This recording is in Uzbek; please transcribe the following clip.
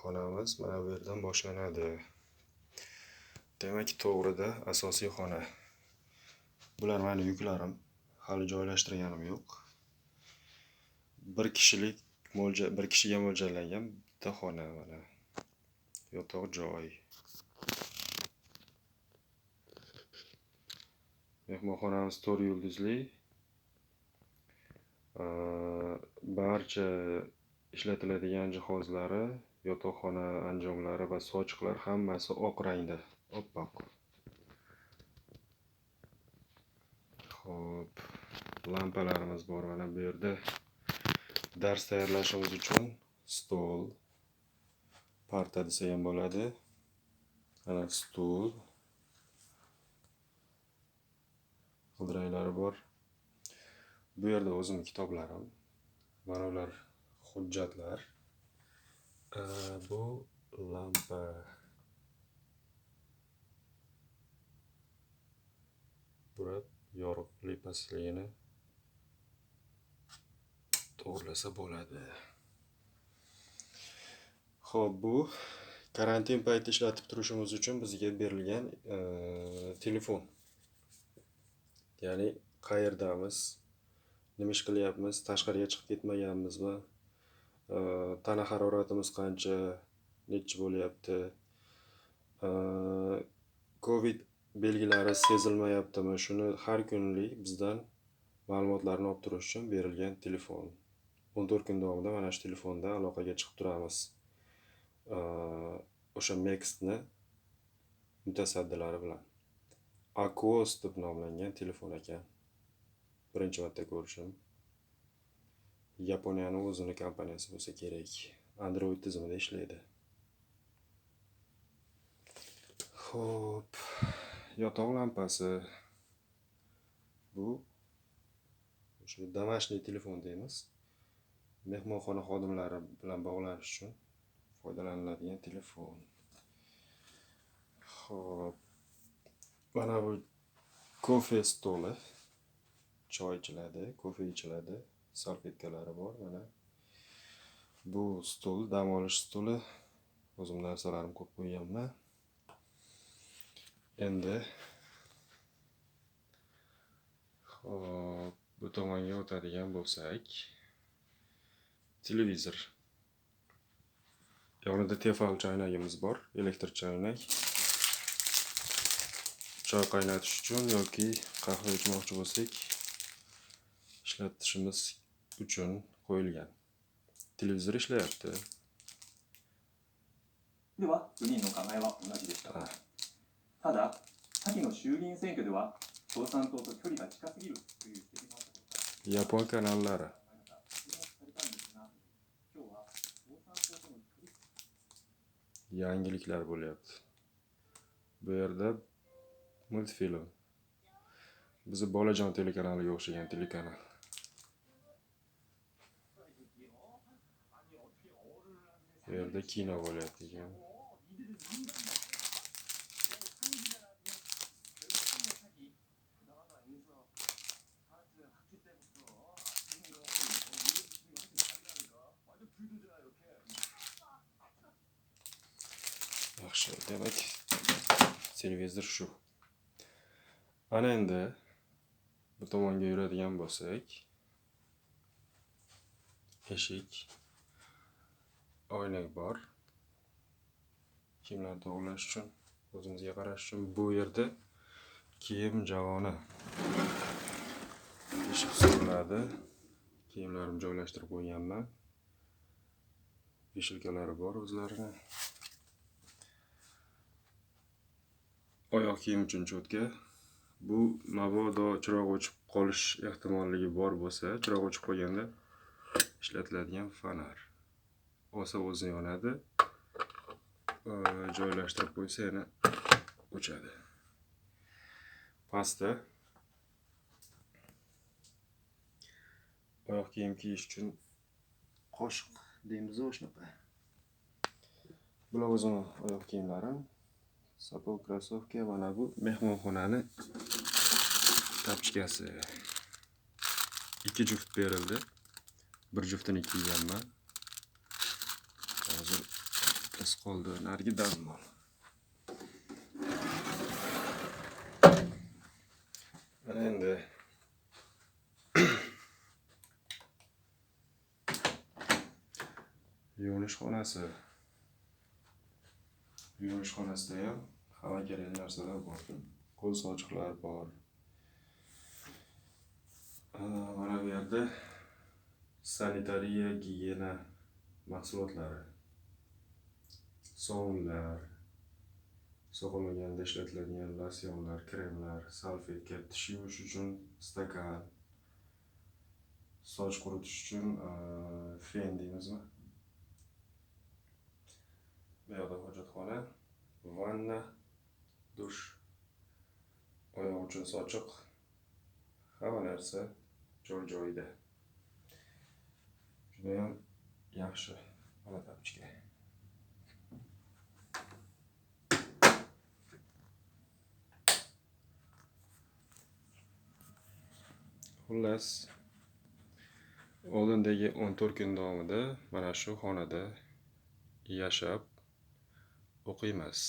xonamiz mana bu yerdan boshlanadi. Demak, to'g'rida asosiy xona. Bular meni yuklarim. Hali joylashtirganim yo'q. Bir kishiga mo'ljallangan bitta xona mana. Yotoq joy. Mehmonxonamiz 4 yulduzli. Barcha ishlatiladigan jihozlari, yotoqxona anjomlari va sochiqlar hammasi oq rangda, oppoq. Xo'p, lampalarimiz bor mana bu yerda. Dars tayyorlashimiz uchun stol, parta desa ham bo'ladi. Mana stul. G'ildiraklari bor. Bu yerda o'zim kitoblarim. Mana ular hujjatlar. Bu lampa. Burab yorug'lik pastligini to'g'rilasa bo'ladi. Xo'p, bu karantin payti ishlatib turishimiz uchun bizga berilgan telefon. Ya'ni qayerdamiz, nima ish qilyapmiz, tashqariga chiqib ketmaganmizmi, tana haroratimiz qancha, nechi bo'lyapti, Covid belgilari sezilmayaptimi, shuni har kunlik bizdan ma'lumotlarni olib turish uchun berilgan telefon. 14 kun davomida mana shu telefonda aloqaga chiqib turamiz. O'sha Mextni mutasaddilari bilan. Aquos deb nomlangan telefon ekan. Birinchi marta ko'rishim. Yaponiyaning o'zini kompaniyasi bo'lsa kerak. Android tizimida ishlaydi. Xo'p, yotoq lampasi. Bu o'sha domashniy telefon deymiz. Mehmonxona xodimlari bilan bog'lanish uchun foydalaniladigan telefon. Xo'p, mana bu kofe stoli. Choy ichiladi, kofe ichiladi, salfetkalari bor mana. Bu stol, dam olish stoli. O'zim narsalarim qo'yib qo'yganman. Endi xo'p, bu tomonga o'tadigan bo'lsak, televizor. Yonida tefal choynagimiz bor, elektr choynak. Choy qaynatish uchun yoki qahva ichmoqchi bo'lsak, ishlatishimiz uchun qo'yilgan. Televizor ishlayapti. では、4人の考えは同じでした。ただ、先の衆議院選挙では、共産党と距離が近すぎるという指摘もあったことから、 Yapon kanallari. Yangiliklar bo'lyapti. Bu yerda multfilm. Bizi Bolajon telekanaliga o'xshagan telekanal. Bu yerda kino bo'lyapti ekan. Yaxshi, demak, televizor shu. Ana endi bu tomonga yuradigan bo'lsak, eshik, oynak bor. Kiyimlarni to'g'rilash uchun, o'zimizga qarash uchun bu yerda kiyim javoni. Eshik suriladi. Kiyimlarimni joylashtirib qo'yganman. Beshilkalari bor o'zlarini. Oyoq kiyim uchun cho'tka. Bu mabodo chiroq o'chib qolish ehtimolligi bor bo'lsa, chiroq o'chib qolganda ishlatiladigan fonar. Olsa o'zi yonadi. Joylashtirib qo'ysa yana o'chadi. Pastda oyoq kiyim kiyish uchun qoshiq deymiz o'shnaqa. Bular o'zim oyoq kiyimlarim. Sapog, krossovka, mana bu mehmonxonani tapchkasi. 2 juft berildi. Bir juftini kiyganman. Hozir bittasi qoldi, narigi dazmol. Mana endi yuvinish xonasi. Yuvinish xonasida ham hamma kerakli narsalar bor. Qo'l sochiqlar bor. Mana bu yerda sanitariya, gigiyena mahsulotlari, sovunlar, so'qilmaganda ishlatiladigan losyonlar, kremlar, salfetka, tish yuvish uchun stakan, soch quritish uchun fen deymizmi? Bu yoqda hojatxona, vanna, dush, oyoq uchun sochiq, hamma narsa joy-joyida. Juda ham yaxshi mana tapchka. Xullas, oldindagi 14 kun davomida mana shu xonada yashab o'qiymiz.